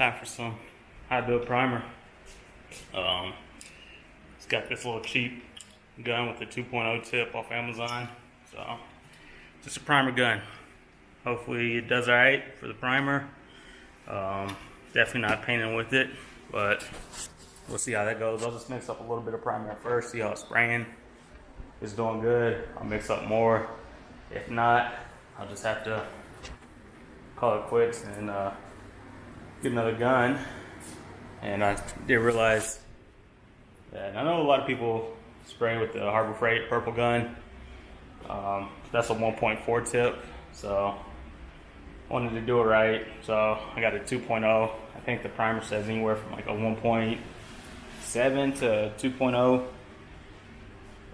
Time for some how to do a primer. It's got this little cheap gun with the 2.0 tip off Amazon. So just a primer gun. Hopefully it does alright for the primer. Definitely not painting with it, but we'll see how that goes. I'll just mix up a little bit of primer at first, see how it's spraying. If it's doing good, I'll mix up more. If not, I'll just have to call it quits and get another gun. And I did realize that I know a lot of people spray with the Harbor Freight purple gun. That's a 1.4 tip, so wanted to do it right. So I got a 2.0. I think the primer says anywhere from like a 1.7 to 2.0 or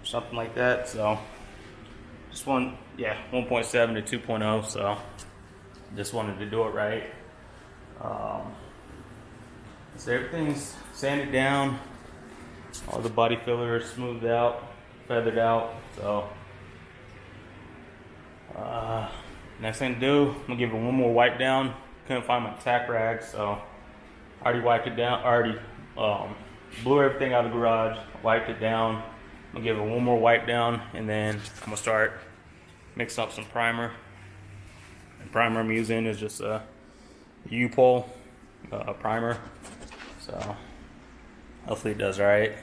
something like that. So just 1.7 to 2.0. So just wanted to do it right. So everything's sanded down, all the body filler is smoothed out, feathered out. So next thing to do, I'm gonna give it one more wipe down. Couldn't find my tack rag, so I already wiped it down. I already blew everything out of the garage, wiped it down. I'm gonna give it one more wipe down, and then I'm gonna start mixing up some primer. The primer I'm using is just a upol primer, so hopefully it does alright.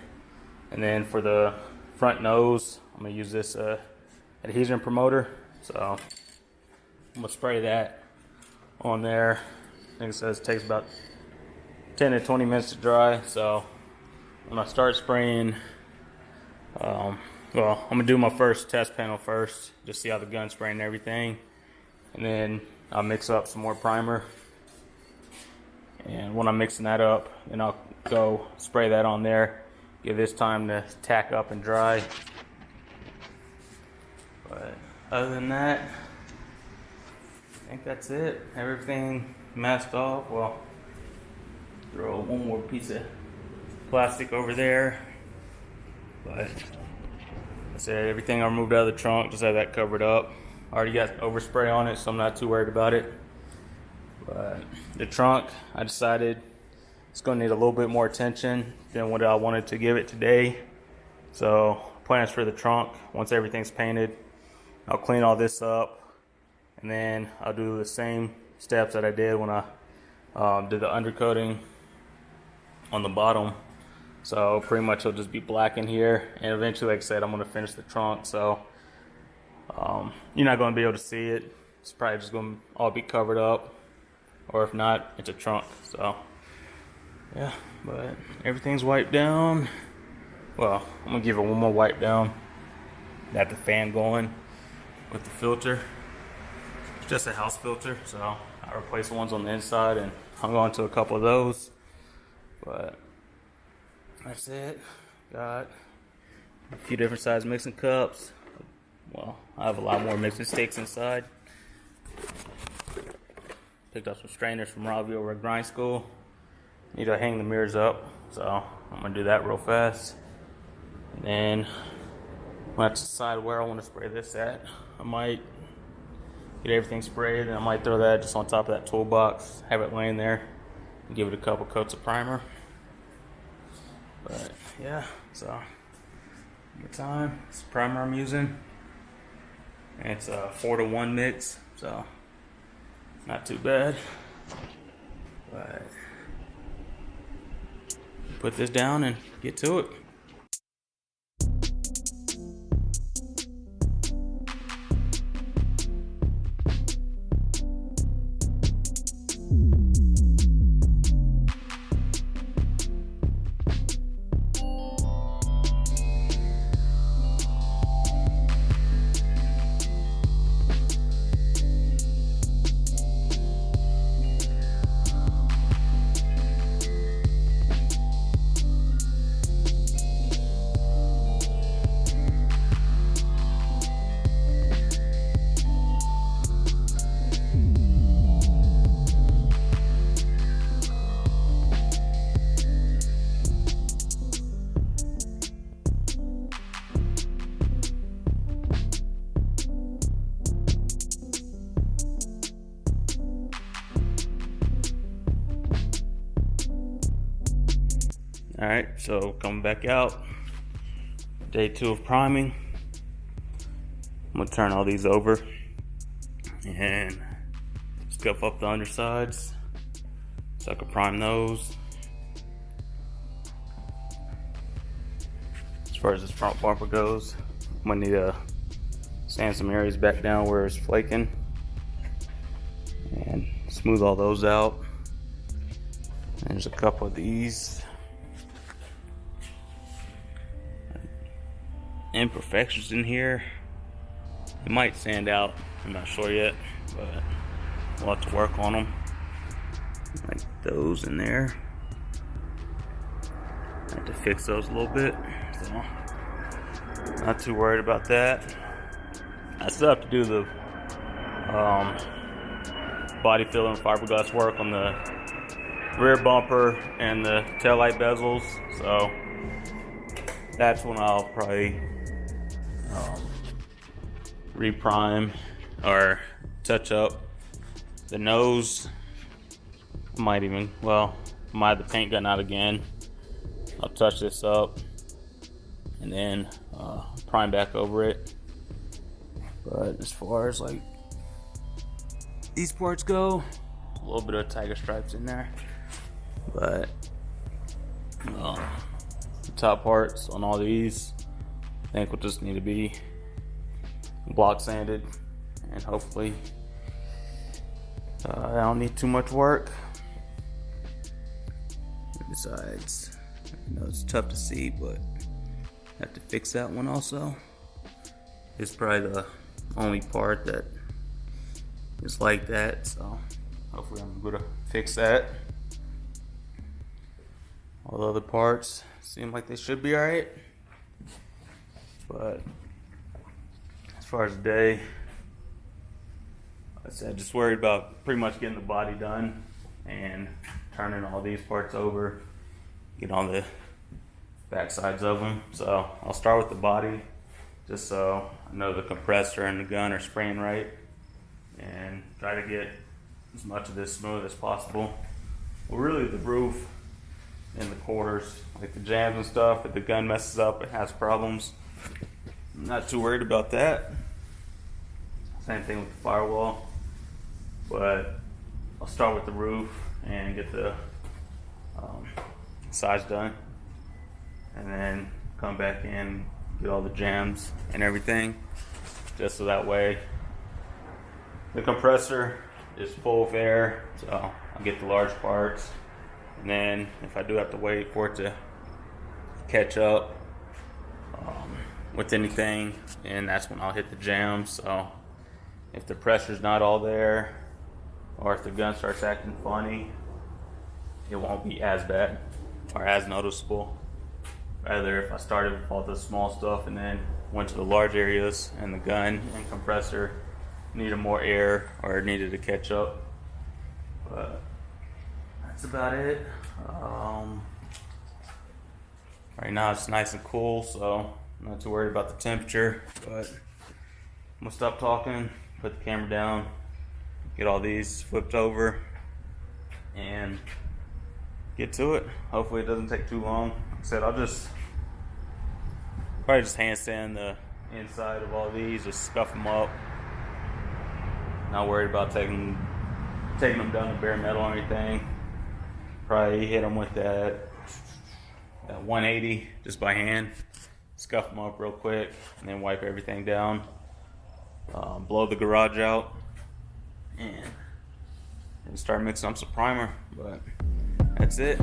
And then for the front nose, I'm gonna use this adhesion promoter. So I'm gonna spray that on there. I think it says it takes about 10 to 20 minutes to dry. So when I start spraying, I'm gonna do my first test panel first, just see how the gun's spraying and everything. And then I'll mix up some more primer. And when I'm mixing that up, then I'll go spray that on there. Give this time to tack up and dry. But other than that, I think that's it. Everything masked off. Well, throw one more piece of plastic over there. But I said everything I removed out of the trunk, just have that covered up. I already got overspray on it, so I'm not too worried about it. But the trunk, I decided it's going to need a little bit more attention than what I wanted to give it today. So plans for the trunk, once everything's painted, I'll clean all this up, and then I'll do the same steps that I did when I did the undercoating on the bottom. So pretty much it'll just be black in here, and eventually, like I said, I'm going to finish the trunk. So you're not going to be able to see it. It's probably just going to all be covered up, or if not, it's a trunk. So yeah, but everything's wiped down. Well, I'm going to give it one more wipe down. Got the fan going with the filter. It's just a house filter, so I replaced the ones on the inside and hung on to a couple of those. But that's it. Got a few different size mixing cups. Well, I have a lot more mixing sticks inside. Picked up some strainers from Robbie over at Grind School. Need to hang the mirrors up, so I'm gonna do that real fast. And then I'm gonna have to decide where I want to spray this at. I might get everything sprayed, and I might throw that just on top of that toolbox, have it laying there, and give it a couple coats of primer. But yeah, so good time. It's the primer I'm using, and it's a 4-to-1 mix, so not too bad. But put this down and get to it. Alright, so coming back out, day 2 of priming. I'm gonna turn all these over and scuff up the undersides so I can prime those. As far as this front bumper goes, I'm gonna need to sand some areas back down where it's flaking and smooth all those out. And there's a couple of these imperfections in here. It might sand out, I'm not sure yet, but we'll have to work on them. Like those in there. I have to fix those a little bit, so not too worried about that. I still have to do the body filler and fiberglass work on the rear bumper and the taillight bezels, so that's when I'll probably reprime or touch up the nose. Might have the paint gun out again. I'll touch this up and then prime back over it. But as far as like these parts go, a little bit of tiger stripes in there, but the top parts on all these I think will just need to be block sanded, and hopefully I don't need too much work. Besides, I know it's tough to see, but I have to fix that one also. It's probably the only part that is like that, so hopefully I'm able to fix that. All the other parts seem like they should be alright, but as far as the day, like I said, just worried about pretty much getting the body done and turning all these parts over, get on the back sides of them. So I'll start with the body, just so I know the compressor and the gun are spraying right, and try to get as much of this smooth as possible. Well, really the roof and the quarters, like the jams and stuff, if the gun messes up, it has problems. I'm not too worried about that. Same thing with the firewall, but I'll start with the roof and get the sides done, and then come back in, get all the jams and everything, just so that way the compressor is full of air, so I'll get the large parts, and then if I do have to wait for it to catch up with anything, and that's when I'll hit the jams. So if the pressure's not all there, or if the gun starts acting funny, it won't be as bad or as noticeable. Rather, if I started with all the small stuff and then went to the large areas and the gun and compressor needed more air or needed to catch up. But that's about it. Right now it's nice and cool, so I'm not too worried about the temperature, but I'm gonna stop talking, put the camera down, get all these flipped over, and get to it. Hopefully it doesn't take too long. Like I said, I'll probably just hand sand the inside of all these, just scuff them up. Not worried about taking them down to bare metal or anything. Probably hit them with that 180 just by hand, scuff them up real quick, and then wipe everything down. Blow the garage out and start mixing up some primer. But that's it.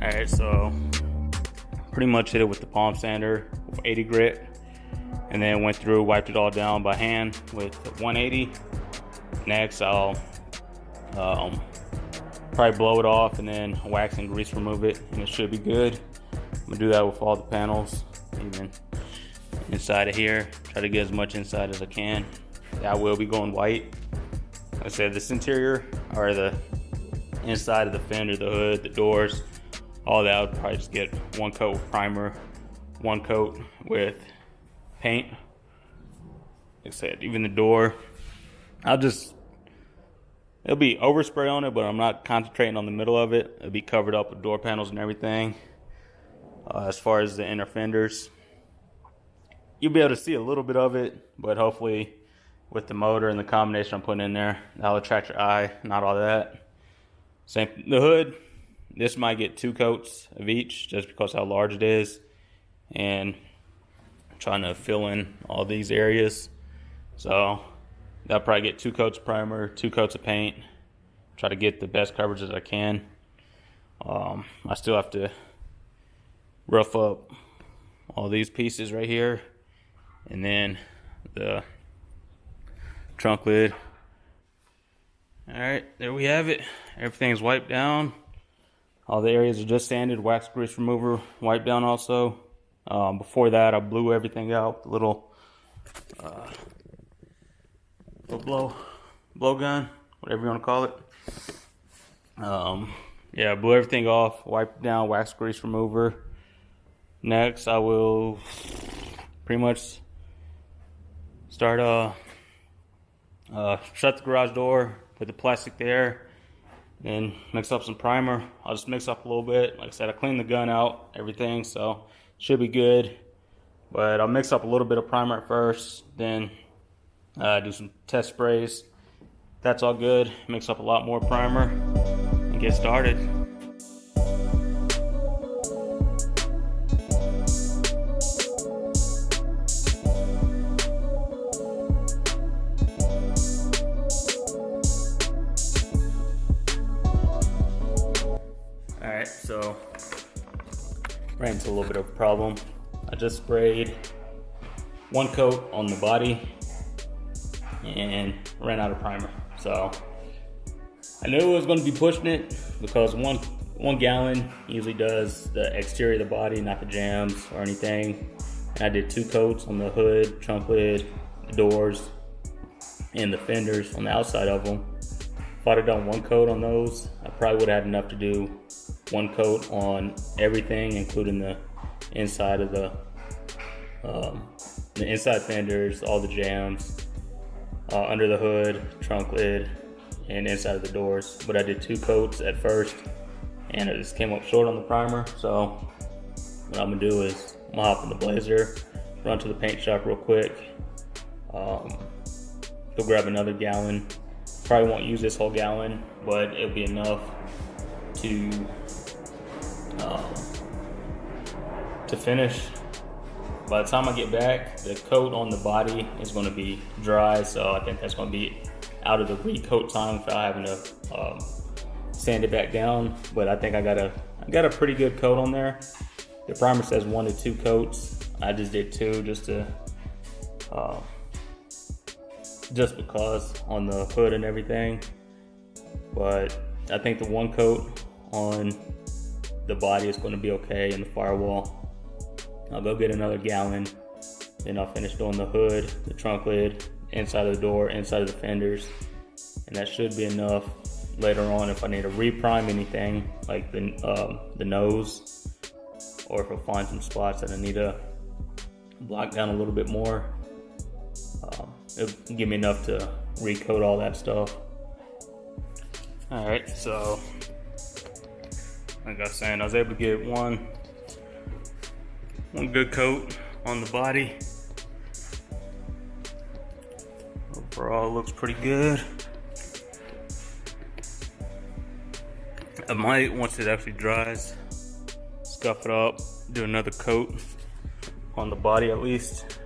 Alright, so pretty much hit it with the palm sander with 80 grit, and then went through, wiped it all down by hand with 180. Next, I'll probably blow it off and then wax and grease remove it, and it should be good. I'm gonna do that with all the panels, even inside of here. Try to get as much inside as I can. I will be going white. Like I said, this interior, or the inside of the fender, the hood, the doors, all that, I would probably just get one coat with primer, one coat with paint. Like I said, even the door, it'll be overspray on it, but I'm not concentrating on the middle of it. It'll be covered up with door panels and everything. As far as the inner fenders, you'll be able to see a little bit of it, but hopefully with the motor and the combination I'm putting in there, that'll attract your eye, not all that. Same, the hood, this might get 2 coats of each just because how large it is, and I'm trying to fill in all these areas. So I'll probably get 2 coats of primer, 2 coats of paint, try to get the best coverage as I can. I still have to rough up all these pieces right here, and then the trunk lid. Alright, there we have it. Everything's wiped down. All the areas are just sanded, wax grease remover wiped down also. Before that, I blew everything out with a little blow gun, whatever you want to call it. Yeah, blew everything off, wiped down, wax grease remover. Next, I will pretty much start shut the garage door, put the plastic there, then mix up some primer. I'll just mix up a little bit. Like I said, I cleaned the gun out, everything, so should be good. But I'll mix up a little bit of primer at first, then do some test sprays. That's all good. Mix up a lot more primer and get started. Alright, so ran into a little bit of a problem. I just sprayed 1 coat on the body and ran out of primer. So I knew I was going to be pushing it because one gallon usually does the exterior of the body, not the jambs or anything. And I did 2 coats on the hood, trunk lid, the doors, and the fenders on the outside of them. If I'd have done 1 coat on those, I probably would have had enough to do 1 coat on everything, including the inside of the inside fenders, all the jambs, under the hood, trunk lid, and inside of the doors. But I did 2 coats at first, and it just came up short on the primer. So what I'm gonna do is I'm gonna hop in the Blazer, run to the paint shop real quick, go grab another gallon. Probably won't use this whole gallon, but it'll be enough to finish. By the time I get back, the coat on the body is going to be dry, so I think that's going to be out of the recoat time without having to sand it back down. But I think I got a pretty good coat on there. The primer says 1 to 2 coats. I just did 2 just because on the hood and everything. But I think the 1 coat on the body is going to be okay in the firewall. I'll go get another gallon, then I'll finish doing the hood, the trunk lid, inside of the door, inside of the fenders, and that should be enough later on if I need to reprime anything like the nose, or if I find some spots that I need to block down a little bit more. It'll give me enough to recoat all that stuff. Alright, so like I was saying, I was able to get one good coat on the body. Overall, looks pretty good. I might, once it actually dries, scuff it up, do another coat on the body at least.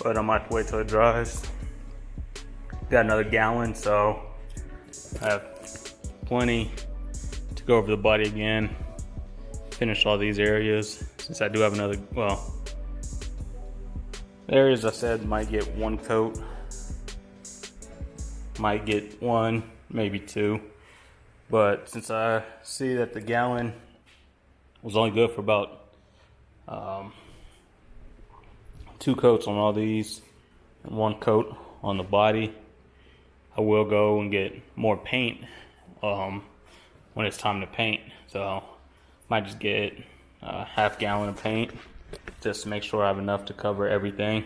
But I might have to wait till it dries. Got another gallon, so I have plenty to go over the body again. Finish all these areas, since I do have another, well, the areas I said might get 1 coat, might get 1, maybe 2, but since I see that the gallon was only good for about 2 coats on all these and 1 coat on the body. I will go and get more paint when it's time to paint. So might just get a half gallon of paint just to make sure I have enough to cover everything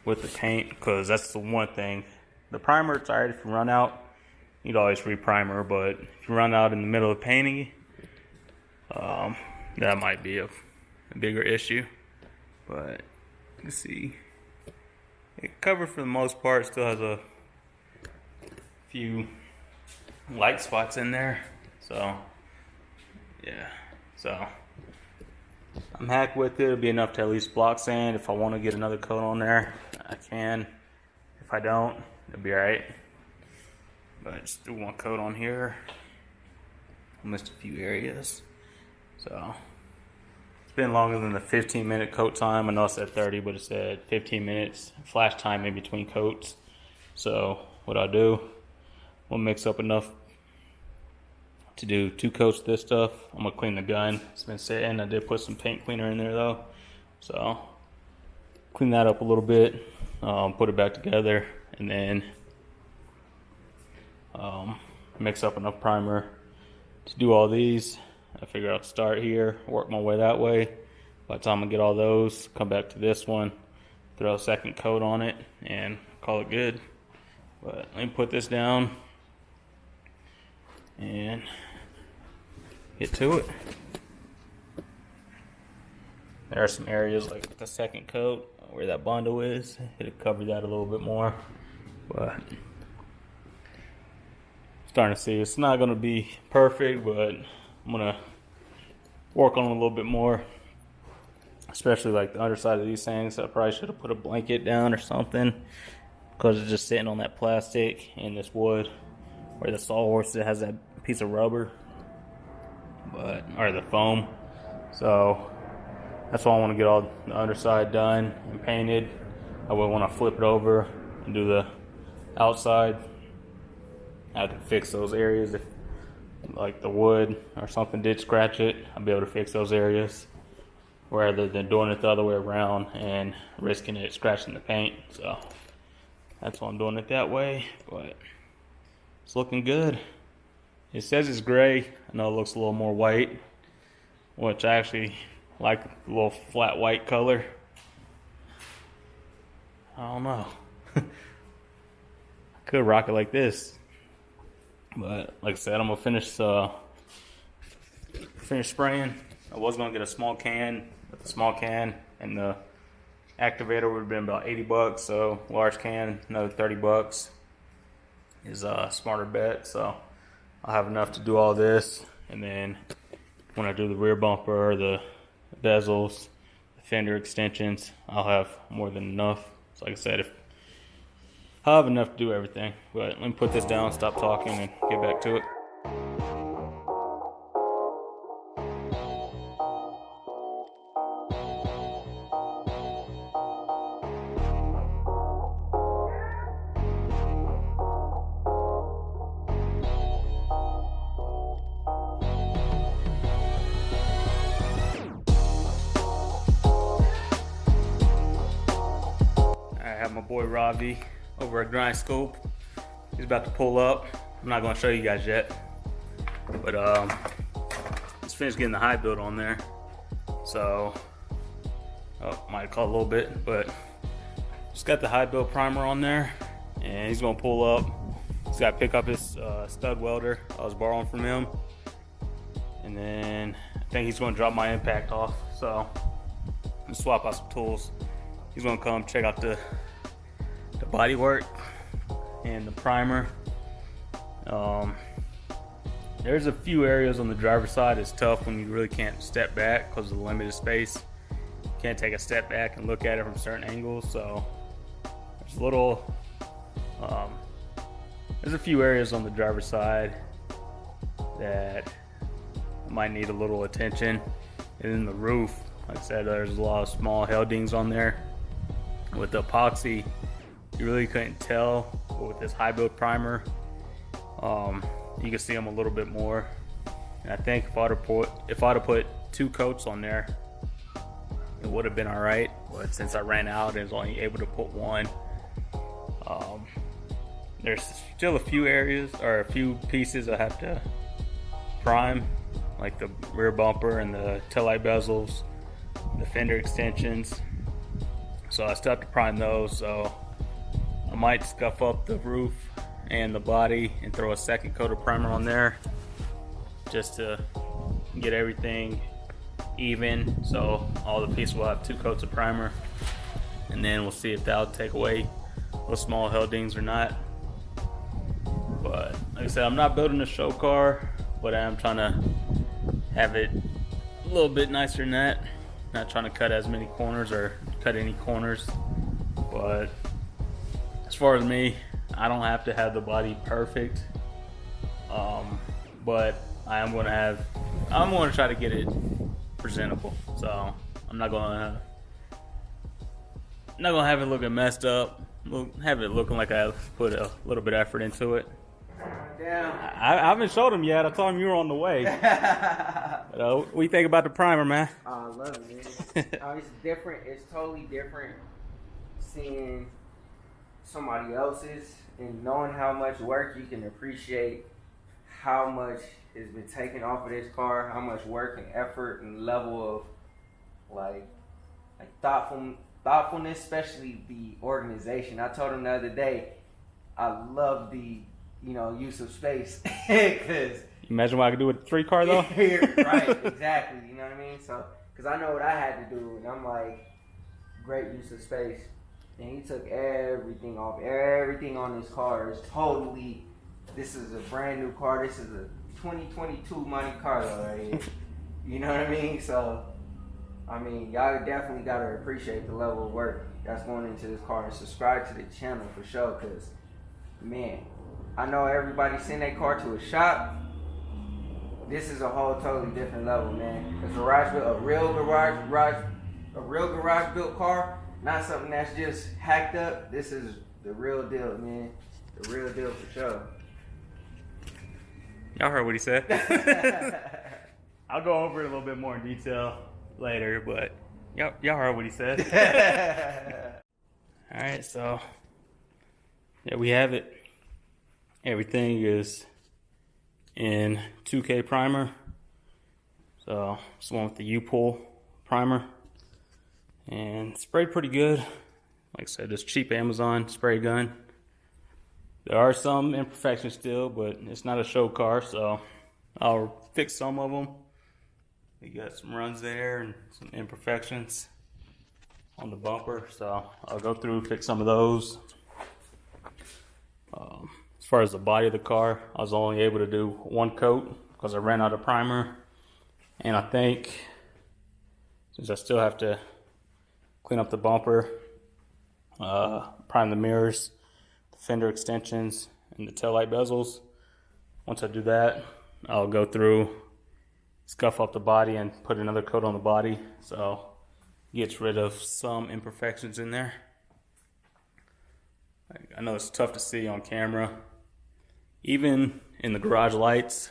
with the paint, because that's the one thing. The primer, it's alright if you run out, you'd always re-primer, but if you run out in the middle of painting, that might be a bigger issue. But let's see, it covered for the most part. Still has a few light spots in there, so yeah, so I'm happy with it. It'll be enough to at least block sand. If I want to get another coat on there, I can. If I don't, it'll be alright. But just do 1 coat on here. I missed a few areas. So it's been longer than the 15-minute coat time. I know it said 30, but it said 15 minutes flash time in between coats. So what I'll do, we'll mix up enough to do 2 coats of this stuff. I'm gonna clean the gun. It's been sitting. I did put some paint cleaner in there though, so clean that up a little bit, put it back together, and then mix up enough primer to do all these. I figure I'll start here, work my way that way. By the time I get all those, come back to this one, throw a 2nd coat on it, and call it good. But let me put this down and get to it. There are some areas like the 2nd coat where that bundle is. It'll cover that a little bit more, but starting to see it's not going to be perfect, but I'm going to work on it a little bit more, especially like the underside of these things. I probably should have put a blanket down or something, because it's just sitting on that plastic and this wood. Where the sawhorse, it has that piece of rubber, or the foam. So that's why I want to get all the underside done and painted. I would want to flip it over and do the outside. I can fix those areas if like the wood or something did scratch it. I'll be able to fix those areas rather than doing it the other way around and risking it scratching the paint. So that's why I'm doing it that way, but it's looking good. It says it's gray. I know it looks a little more white, which I actually like the little flat white color. I don't know. I could rock it like this, but like I said, I'm gonna finish spraying. I was gonna get a small can, but the small can and the activator would have been about 80 bucks. So large can, another 30 bucks is a smarter bet. So I'll have enough to do all this, and then when I do the rear bumper, the bezels, the fender extensions, I'll have more than enough. So like I said, if I'll have enough to do everything. But let me put this down, stop talking, and get back to it. I have my boy Ravi over at Grind Scope. He's about to pull up. I'm not going to show you guys yet, but just finished getting the high build on there. So might call a little bit, but just got the high build primer on there, and he's going to pull up. He's got to pick up his stud welder I was borrowing from him, and then I think he's going to drop my impact off. So I'm gonna swap out some tools. He's gonna come check out the body work and the primer. There's a few areas on the driver's side it's tough when you really can't step back because of the limited space. You can't take a step back and look at it from certain angles. So there's there's a few areas on the driver's side that might need a little attention. And then the roof, like I said, there's a lot of small Heldings on there. With the epoxy, you really couldn't tell, but with this high build primer, you can see them a little bit more. And I think if I'd have put 2 coats on there, it would have been all right. But since I ran out and was only able to put one, there's still a few areas or a few pieces I have to prime, like the rear bumper and the taillight bezels, the fender extensions. So I still have to prime those. So I might scuff up the roof and the body and throw a second coat of primer on there just to get everything even. So all the pieces will have 2 coats of primer, and then we'll see if that'll take away those small hell dings or not. But like I said, I'm not building a show car, but I am trying to have it a little bit nicer than that. Not trying to cut as many corners or cut any corners. But as far as me, I don't have to have the body perfect. But I'm going to try to get it presentable. So I'm not going to have it looking messed up. We'll have it looking like I put a little bit of effort into it. I haven't showed him yet. I told him you were on the way. What do you think about the primer, man? I love it, man. It's different. It's totally different seeing somebody else's and knowing how much work. You can appreciate how much has been taken off of this car, how much work and effort and level of like thoughtfulness, especially the organization. I told him the other day, I love the use of space. Because imagine what I could do with a 3 car though. Right, exactly. You know what I mean? So, because I know what I had to do, and I'm like, great use of space. And he took everything off. Everything on this car is totally. This is a brand new car. This is a 2022 Monte Carlo right here. You know what I mean? So, I mean, y'all definitely gotta appreciate the level of work that's going into this car, and subscribe to the channel for sure. Cause, man, I know everybody send their car to a shop. This is a whole totally different level, man. A real garage built car, not something that's just hacked up. This is the real deal, man. The real deal for sure. Y'all heard what he said. I'll go over it a little bit more in detail later, but y'all heard what he said. All right, so yeah, we have it. Everything is in 2K primer. So it's the one with the upol primer, and sprayed pretty good. Like I said, this cheap Amazon spray gun. There are some imperfections still, but it's not a show car, so I'll fix some of them. We got some runs there and some imperfections on the bumper, so I'll go through, fix some of those. As far as the body of the car, I was only able to do 1 coat because I ran out of primer. And I think, since I still have to clean up the bumper, prime the mirrors, the fender extensions, and the taillight bezels, once I do that, I'll go through, scuff up the body, and put another coat on the body, so it gets rid of some imperfections in there. I know it's tough to see on camera, even in the garage lights.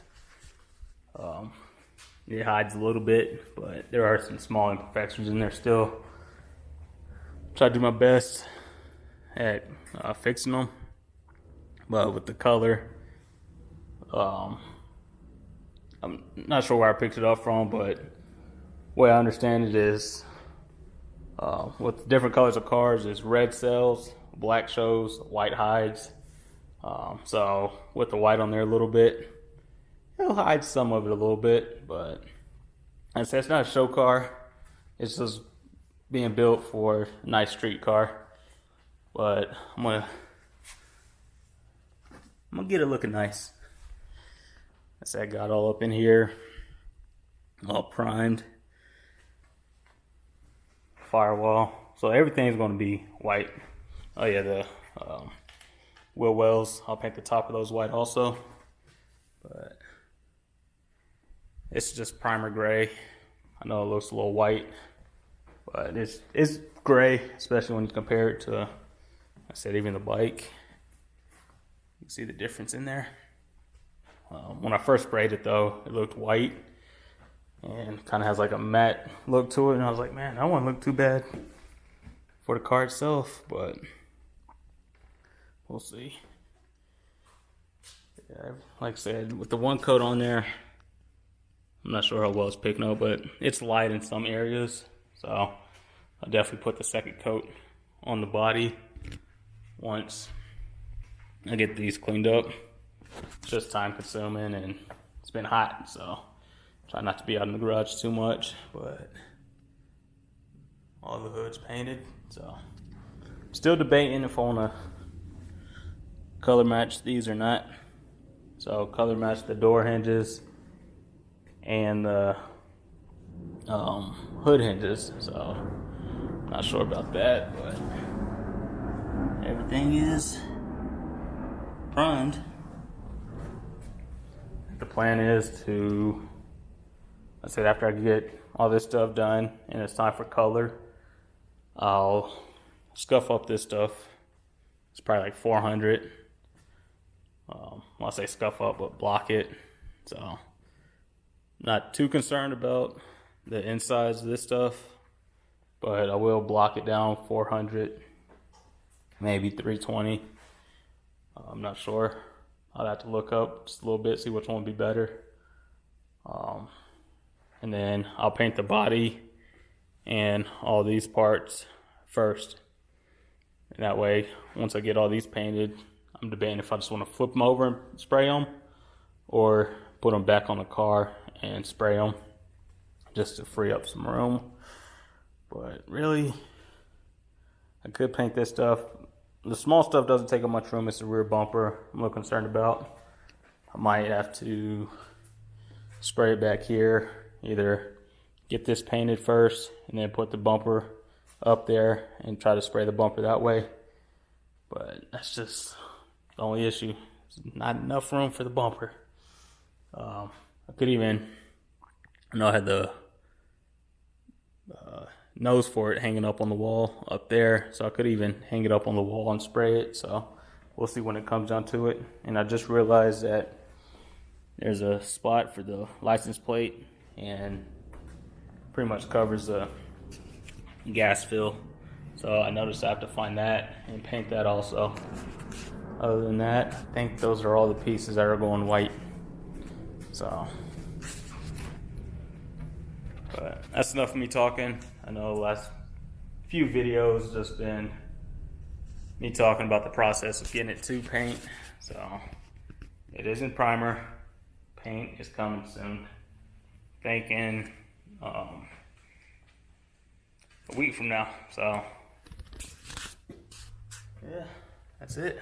It hides a little bit, but there are some small imperfections in there still. Try to do my best at fixing them, but with the color, I'm not sure where I picked it up from, but the way I understand it is, with different colors of cars, is red sells, black shows, white hides. So with the white on there a little bit, it'll hide some of it a little bit, but I say it's not a show car. It's just being built for a nice street car. But I'm gonna get it looking nice. I said I got all up in here, all primed, firewall. So everything's gonna be white. Oh yeah, the wheel wells, I'll paint the top of those white also. But it's just primer gray. I know it looks a little white, but it's gray, especially when you compare it to, I said, even the bike. You can see the difference in there. When I first sprayed it though, it looked white, and kind of has like a matte look to it. And I was like, man, that wouldn't look too bad for the car itself, but we'll see. Yeah, like I said, with the one coat on there, I'm not sure how well it's picking up, but it's light in some areas. So I'll definitely put the second coat on the body once I get these cleaned up. It's just time consuming and it's been hot, so try not to be out in the garage too much, but all the hood's painted, so still debating if I want to color match these or not. So color match the door hinges and the hood hinges, so not sure about that, but everything is primed. The plan is to, I said, after I get all this stuff done and it's time for color, I'll scuff up this stuff. It's probably like 400. Well, I say scuff up, but block it. So, not too concerned about the insides of this stuff, but I will block it down 400, maybe 320. I'm not sure. I'll have to look up just a little bit, see which one would be better. And then I'll paint the body and all these parts first. And that way, once I get all these painted, I'm debating if I just want to flip them over and spray them or put them back on the car and spray them just to free up some room. But really, I could paint this stuff. The small stuff doesn't take up much room. It's the rear bumper I'm a little concerned about. I might have to spray it back here. Either get this painted first and then put the bumper up there and try to spray the bumper that way. But that's just the only issue. There's not enough room for the bumper. I could even, I know I had the nose for it hanging up on the wall up there, so I could even hang it up on the wall and spray it. So we'll see when it comes down to it. And I just realized that there's a spot for the license plate and pretty much covers the gas fill, so I noticed I have to find that and paint that also. Other than that, I think those are all the pieces that are going white. So, but that's enough of me talking. I know the last few videos just been me talking about the process of getting it to paint. So it is in primer. Paint is coming soon. Thinking a week from now. So yeah, that's it.